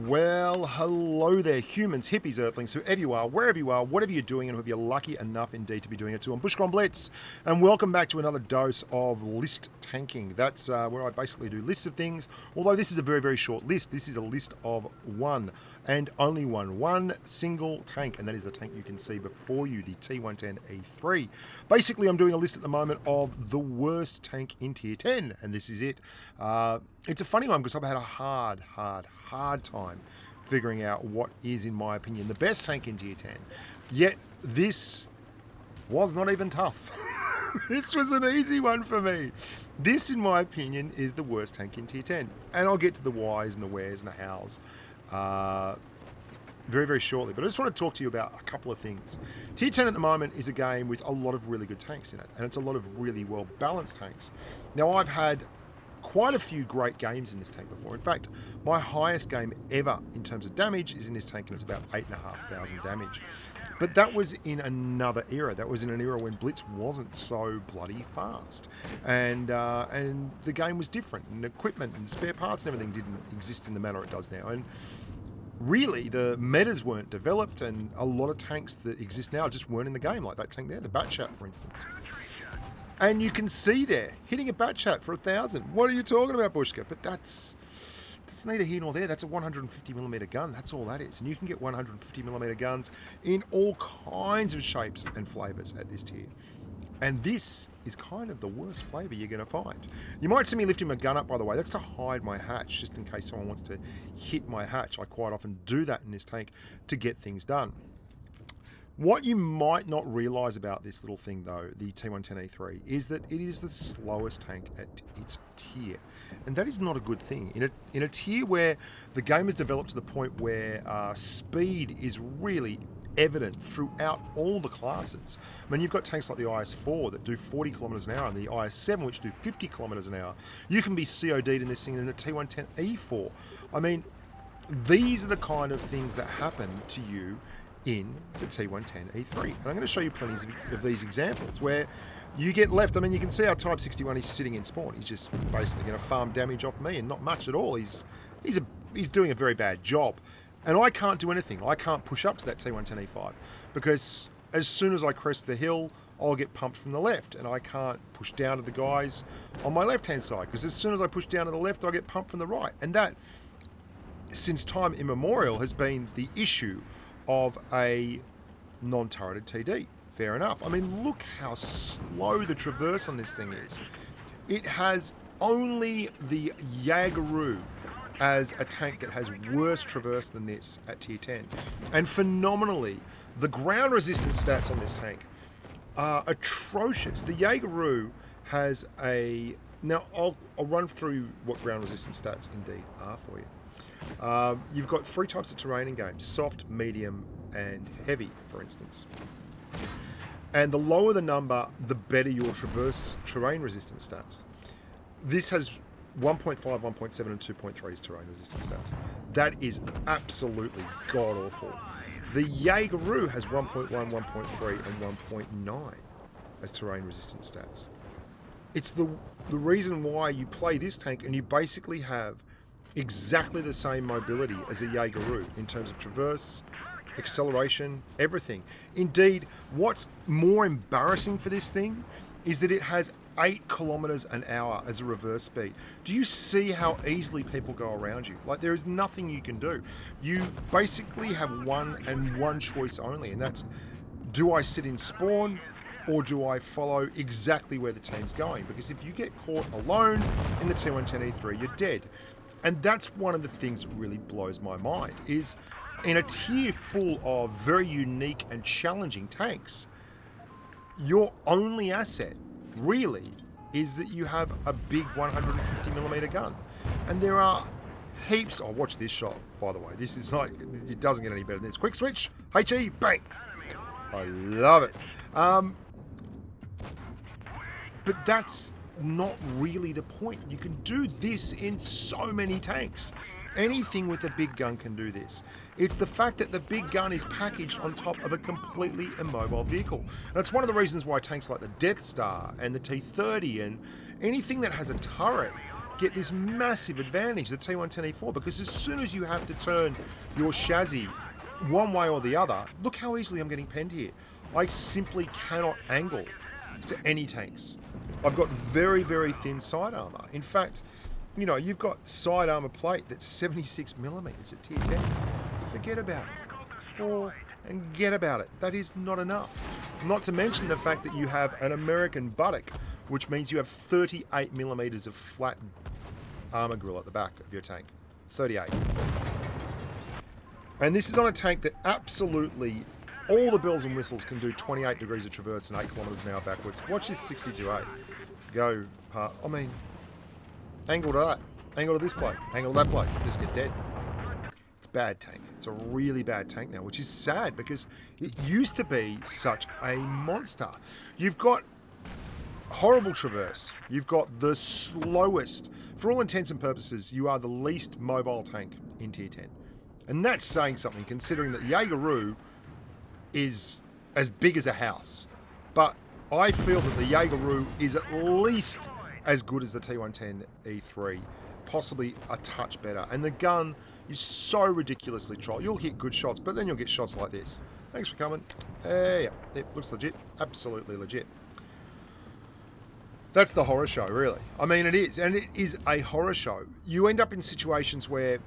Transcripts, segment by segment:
Well, hello there, humans, hippies, earthlings, whoever you are, wherever you are, whatever you're doing, and hope you're lucky enough indeed to be doing it too. I'm Bushka on Blitz, and welcome back to another dose of list tanking. That's where I basically do lists of things, although this is a very, very short list. This is a list of one and only one single tank, and that is the tank you can see before you, the T110E3. Basically, I'm doing a list at the moment of the worst tank in Tier 10, and this is it. It's a funny one because I've had a hard time figuring out what is, in my opinion, the best tank in Tier 10. Yet, this was not even tough. This was an easy one for me. This, in my opinion, is the worst tank in Tier 10. And I'll get to the whys and the wheres and the hows very, very shortly. But I just want to talk to you about a couple of things. Tier 10 at the moment is a game with a lot of really good tanks in it. And it's a lot of really well-balanced tanks. Now, I've had quite a few great games in this tank before. In fact, my highest game ever in terms of damage is in this tank, and it's about 8,500 damage. But that was in another era. That was in an era when Blitz wasn't so bloody fast. And the game was different, and equipment and spare parts and everything didn't exist in the manner it does now. And really, the metas weren't developed, and a lot of tanks that exist now just weren't in the game, like that tank there, the Batchat, for instance. And you can see there, hitting a Batchat for 1,000. What are you talking about, Bushka? But that's neither here nor there. That's a 150mm gun. That's all that is. And you can get 150mm guns in all kinds of shapes and flavors at this tier. And this is kind of the worst flavor you're going to find. You might see me lifting my gun up, by the way. That's to hide my hatch, just in case someone wants to hit my hatch. I quite often do that in this tank to get things done. What you might not realise about this little thing, though, the T110E3, is that it is the slowest tank at its tier. And that is not a good thing. In a tier where the game is developed to the point where speed is really evident throughout all the classes. I mean, you've got tanks like the IS-4 that do 40 kilometers an hour and the IS-7 which do 50 kilometers an hour. You can be COD'd in this thing in the T110E4. I mean, these are the kind of things that happen to you in the T110E3. And I'm going to show you plenty of these examples where you get left. I mean, you can see our Type 61 is sitting in spawn. He's just basically going to farm damage off me, and not much at all. He's doing a very bad job. And I can't do anything. I can't push up to that T110E5 because as soon as I crest the hill, I'll get pumped from the left, and I can't push down to the guys on my left-hand side because as soon as I push down to the left, I'll get pumped from the right. And that, since time immemorial, has been the issue of a non-turreted TD. Fair enough. I mean, look how slow the traverse on this thing is. It has only the Jaggeroo as a tank that has worse traverse than this at tier 10. And phenomenally, the ground resistance stats on this tank are atrocious. The Jaggeroo has a... Now, I'll run through what ground resistance stats indeed are for you. You've got 3 types of terrain in game: soft, medium, and heavy, for instance. And the lower the number, the better your traverse terrain resistance stats. This has 1.5, 1.7, and 2.3 as terrain resistance stats. That is absolutely god-awful. The Jaggeroo has 1.1, 1.3, and 1.9 as terrain resistance stats. It's the reason why you play this tank and you basically have exactly the same mobility as a Jaggeroo in terms of traverse, acceleration, everything. Indeed, what's more embarrassing for this thing is that it has 8 kilometers an hour as a reverse speed. Do you see how easily people go around you? Like, there is nothing you can do. You basically have one choice only, and that's, do I sit in spawn or do I follow exactly where the team's going? Because if you get caught alone in the T110E3, you're dead. And that's one of the things that really blows my mind, is in a tier full of very unique and challenging tanks, your only asset really is that you have a big 150mm gun. And there are heaps... Oh, watch this shot, by the way. This is like... It doesn't get any better than this. Quick switch, HE, bang! I love it. But that's not really the point. You can do this in so many tanks. Anything with a big gun can do this. It's the fact that the big gun is packaged on top of a completely immobile vehicle. And it's one of the reasons why tanks like the Death Star and the T-30 and anything that has a turret get this massive advantage, the T110E4, because as soon as you have to turn your chassis one way or the other, look how easily I'm getting penned here. I simply cannot angle to any tanks. I've got very, very thin side armor. In fact, you know, you've got side armor plate that's 76 millimeters at tier 10. Forget about it. And get about it. That is not enough. Not to mention the fact that you have an American buttock, which means you have 38 millimeters of flat armor grill at the back of your tank. 38. And this is on a tank that absolutely all the bells and whistles can do 28 degrees of traverse and 8 kilometers an hour backwards. Watch this 62A. Go part. I mean, angle to that. Angle to this bloke. Angle to that bloke. Just get dead. It's a bad tank. It's a really bad tank now, which is sad because it used to be such a monster. You've got horrible traverse. You've got the slowest. For all intents and purposes, you are the least mobile tank in tier 10. And that's saying something, considering that Jaegeru is as big as a house. But I feel that the Jaegeru is at least as good as the T110E3, possibly a touch better. And the gun is so ridiculously troll. You'll hit good shots, but then you'll get shots like this. Thanks for coming. Yeah, it looks legit. Absolutely legit. That's the horror show, really. I mean, it is. And it is a horror show. You end up in situations where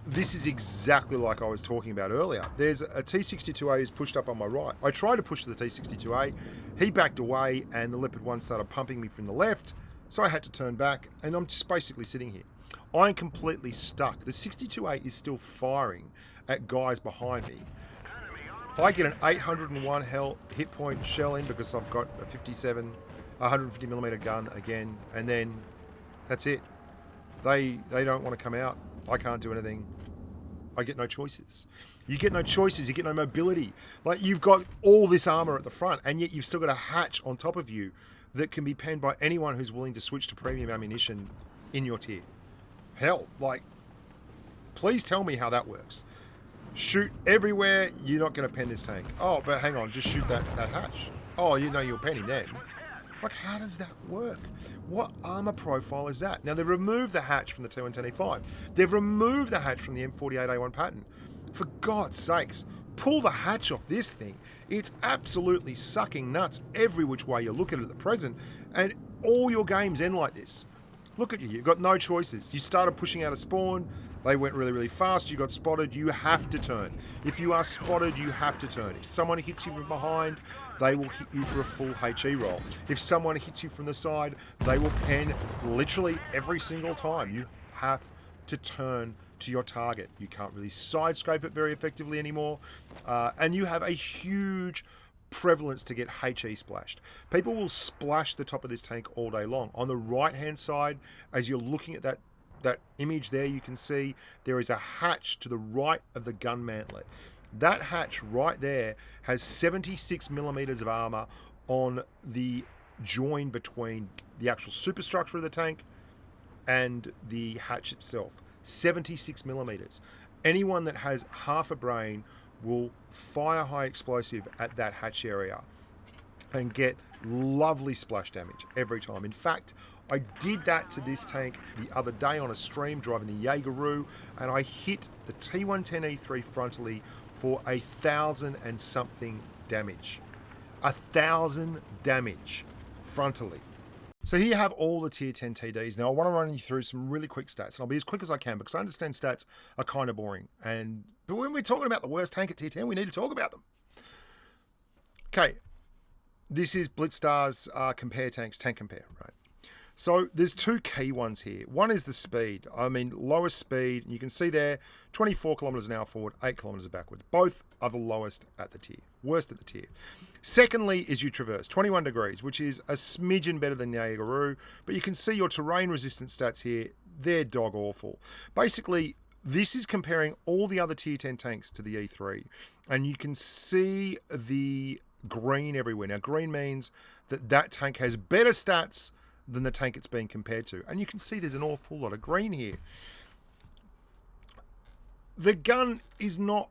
this is exactly like I was talking about earlier. There's a T62A who's pushed up on my right. I tried to push to the T62A. He backed away, and the Leopard 1 started pumping me from the left. So I had to turn back, and I'm just basically sitting here. I'm completely stuck. The 62A is still firing at guys behind me. I get an 801 hit point shell in because I've got a 150mm gun again, and then that's it. They don't want to come out. I can't do anything. I get no choices. You get no choices. You get no mobility. Like, you've got all this armor at the front, and yet you've still got a hatch on top of you that can be penned by anyone who's willing to switch to premium ammunition in your tier. Hell, like, please tell me how that works. Shoot everywhere, you're not going to pen this tank. Oh, but hang on, just shoot that hatch. Oh, you know you're penning then. Like, how does that work? What armor profile is that? Now, they've removed the hatch from the T110E5. They've removed the hatch from the M48A1 pattern. For God's sakes, pull the hatch off this thing. It's absolutely sucking nuts every which way you look at it at the present, and all your games end like this. Look at you, you've got no choices. You started pushing out a spawn, they went really, really fast, you got spotted, you have to turn. If you are spotted, you have to turn. If someone hits you from behind, they will hit you for a full HE roll. If someone hits you from the side, they will pen literally every single time. You have to turn to your target. You can't really sidescope it very effectively anymore. And you have a huge prevalence to get HE splashed. People will splash the top of this tank all day long. On the right hand side, as you're looking at that image there, you can see there is a hatch to the right of the gun mantlet. That hatch right there has 76 millimeters of armor on the join between the actual superstructure of the tank and the hatch itself. 76 millimeters. Anyone that has half a brain will fire high explosive at that hatch area and get lovely splash damage every time. In fact, I did that to this tank the other day on a stream driving the Jaegeru, and I hit the T110E3 frontally for 1,000 and something damage. 1,000 damage frontally. So here you have all the tier 10 TDs. Now I want to run you through some really quick stats, and I'll be as quick as I can because I understand stats are kind of boring. But when we're talking about the worst tank at tier 10, we need to talk about them. Okay, this is Blitzstar's compare tanks, tank compare, right? So there's two key ones here. One is the speed. I mean, lowest speed, you can see there, 24 kilometers an hour forward, 8 kilometers backwards. Both are the lowest at the tier, worst at the tier. Secondly is your traverse, 21 degrees, which is a smidgen better than Jaegeru, but you can see your terrain resistance stats here, they're dog awful. Basically, this is comparing all the other tier 10 tanks to the E3, and you can see the green everywhere. Now, green means that that tank has better stats than the tank it's being compared to. And you can see there's an awful lot of green here. The gun is not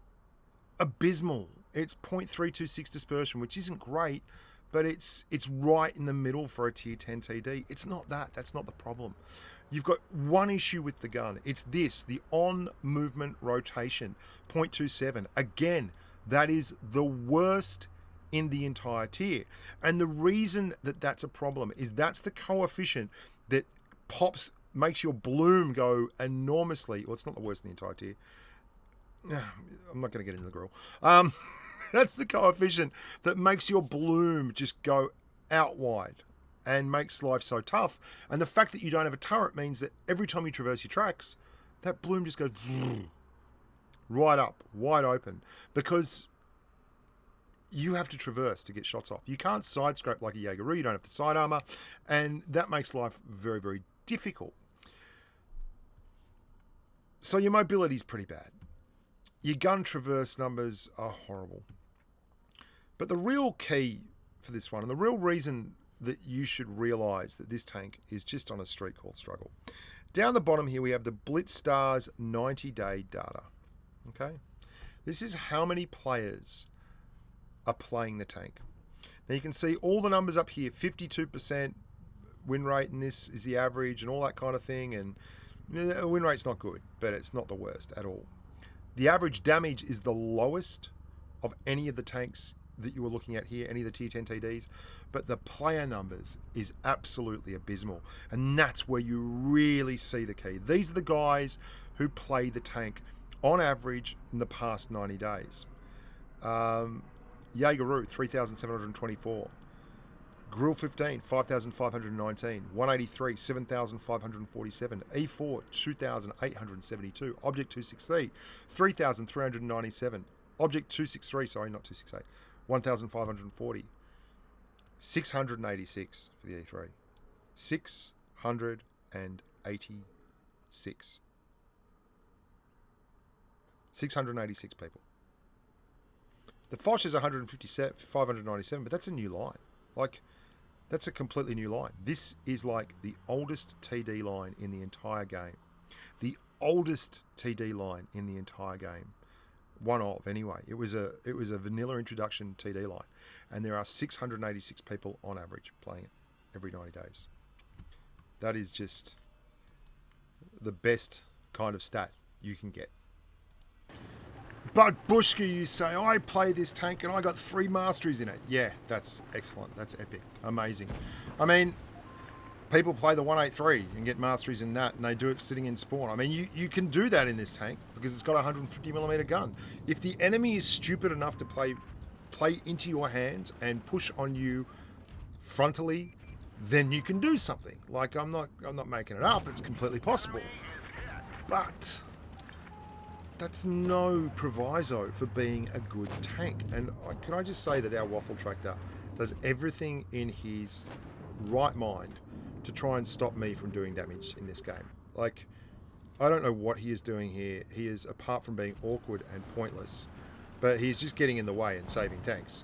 abysmal. It's 0.326 dispersion, which isn't great, but it's right in the middle for a tier 10 TD. It's not that. That's not the problem. You've got one issue with the gun. It's this, the on-movement rotation, 0.27. Again, that is the worst in the entire tier. And the reason that that's a problem is that's the coefficient that makes your bloom go enormously. Well, it's not the worst in the entire tier. I'm not going to get into the grill. That's the coefficient that makes your bloom just go out wide and makes life so tough. And the fact that you don't have a turret means that every time you traverse your tracks, that bloom just goes right up, wide open, because you have to traverse to get shots off. You can't side scrape like a Jaeger. You don't have the side armor, and that makes life very, very difficult. So your mobility is pretty bad. Your gun traverse numbers are horrible. But the real key for this one, and the real reason that you should realize that this tank is just on a street called struggle. Down the bottom here, we have the Blitz Stars 90-day data. Okay? This is how many players are playing the tank. Now you can see all the numbers up here, 52% win rate, and this is the average and all that kind of thing. And the win rate's not good, but it's not the worst at all. The average damage is the lowest of any of the tanks that you were looking at here, any of the tier 10 TDs, but the player numbers is absolutely abysmal, and that's where you really see the key. These are the guys who play the tank on average in the past 90 days. Jaeger 3,724, Grill 15 5,519, 183 7,547, E4 2,872, Object 263 3,397, Object 263, sorry, not 268, 1,540, 686 for the E3. 686. 686 people. The Foch is 597, but that's a new line. Like, that's a completely new line. This is like the oldest TD line in the entire game. The oldest TD line in the entire game. One of, anyway. It was a vanilla introduction TD line. And there are 686 people on average playing it every 90 days. That is just the best kind of stat you can get. But Bushka, you say, I play this tank and I got 3 masteries in it. Yeah, that's excellent. That's epic. Amazing. I mean, people play the 183 and get masteries in that, and they do it sitting in spawn. I mean, you can do that in this tank because it's got a 150mm gun. If the enemy is stupid enough to play into your hands and push on you frontally, then you can do something. Like, I'm not making it up. It's completely possible. But that's no proviso for being a good tank. And can I just say that our Waffle Tractor does everything in his right mind to try and stop me from doing damage in this game. Like, I don't know what he is doing here. He is, apart from being awkward and pointless, but he's just getting in the way and saving tanks.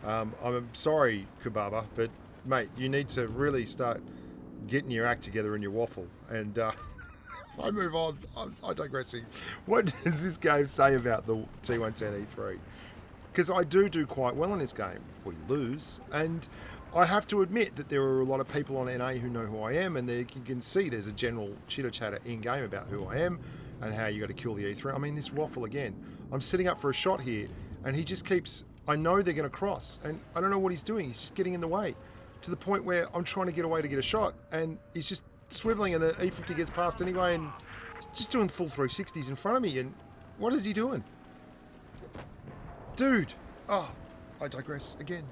I'm sorry, Kubaba, but mate, you need to really start getting your act together in your waffle. And I move on. I'm digressing. What does this game say about the T110 E3? Because I do quite well in this game. We lose, and I have to admit that there are a lot of people on NA who know who I am, and you can see there's a general chitter-chatter in-game about who I am and how you got to kill the E3. I mean, this waffle again. I'm sitting up for a shot here, and he just keeps... I know they're going to cross, and I don't know what he's doing. He's just getting in the way, to the point where I'm trying to get away to get a shot, and he's just swiveling, and the E50 gets past anyway, and just doing full 360s in front of me. And what is he doing? Dude. Oh, I digress again.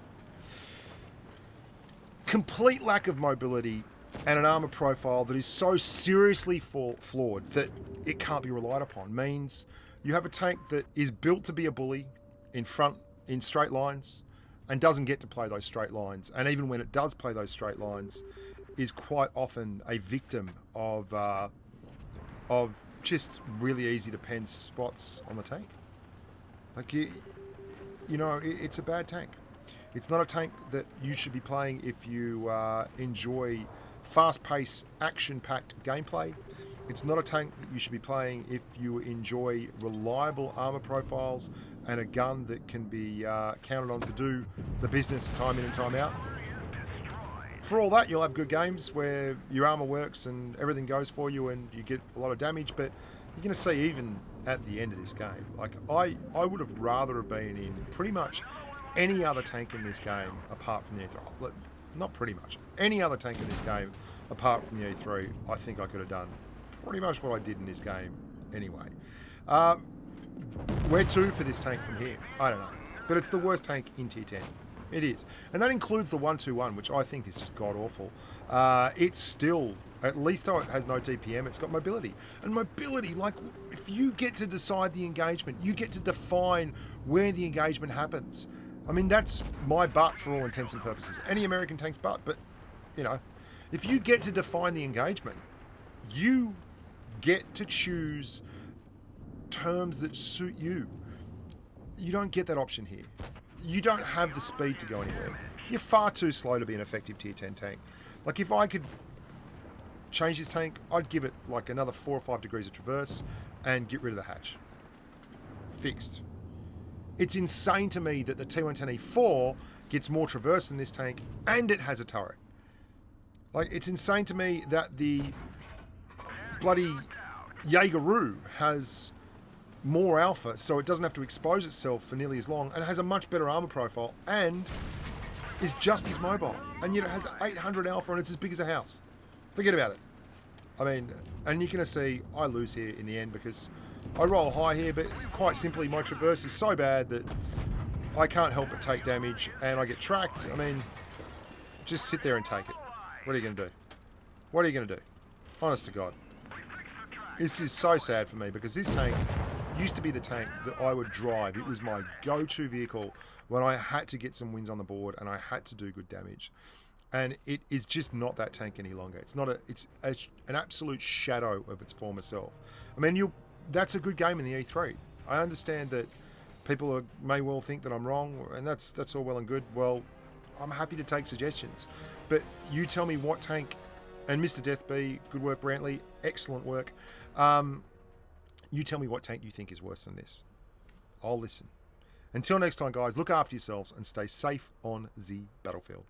Complete lack of mobility and an armor profile that is so seriously flawed that it can't be relied upon means you have a tank that is built to be a bully in front in straight lines and doesn't get to play those straight lines, and even when it does play those straight lines is quite often a victim of just really easy to pen spots on the tank. Like, you know, it's a bad tank. It's not a tank that you should be playing if you enjoy fast-paced, action-packed gameplay. It's not a tank that you should be playing if you enjoy reliable armor profiles and a gun that can be counted on to do the business time in and time out. For all that, you'll have good games where your armor works and everything goes for you and you get a lot of damage, but you're going to see even at the end of this game, like I would have rather have been in pretty much any other tank in this game apart from the E3. Not pretty much. Any other tank in this game apart from the E3, I think I could have done pretty much what I did in this game anyway. Where to for this tank from here? I don't know. But it's the worst tank in Tier 10. It is. And that includes the 121, which I think is just god-awful. It's still, at least though it has no TPM, it's got mobility. And mobility, like, if you get to decide the engagement, you get to define where the engagement happens. I mean, that's my butt for all intents and purposes. Any American tank's butt, but, you know, if you get to define the engagement, you get to choose terms that suit you. You don't get that option here. You don't have the speed to go anywhere. You're far too slow to be an effective Tier 10 tank. Like, if I could change this tank, I'd give it like another 4 or 5 degrees of traverse and get rid of the hatch. Fixed. It's insane to me that the T110E4 gets more traverse than this tank and it has a turret. Like, it's insane to me that the bloody Jaegeroo has more alpha, so it doesn't have to expose itself for nearly as long, and has a much better armor profile, and is just as mobile, and yet it has 800 alpha, and it's as big as a house. Forget about it. I mean, and you're going to see I lose here in the end because I roll high here, but quite simply my traverse is so bad that I can't help but take damage, and I get tracked. I mean, just sit there and take it. What are you going to do? What are you going to do? Honest to God. This is so sad for me because this tank used to be the tank that I would drive. It was my go-to vehicle when I had to get some wins on the board and I had to do good damage. And it is just not that tank any longer. It's not it's an absolute shadow of its former self. I mean, that's a good game in the E3. I understand that people may well think that I'm wrong, and that's all well and good. Well, I'm happy to take suggestions. But you tell me what tank, and Mr. Deathby, good work, Brantley, excellent work. You tell me what tank you think is worse than this. I'll listen. Until next time, guys, look after yourselves and stay safe on the battlefield.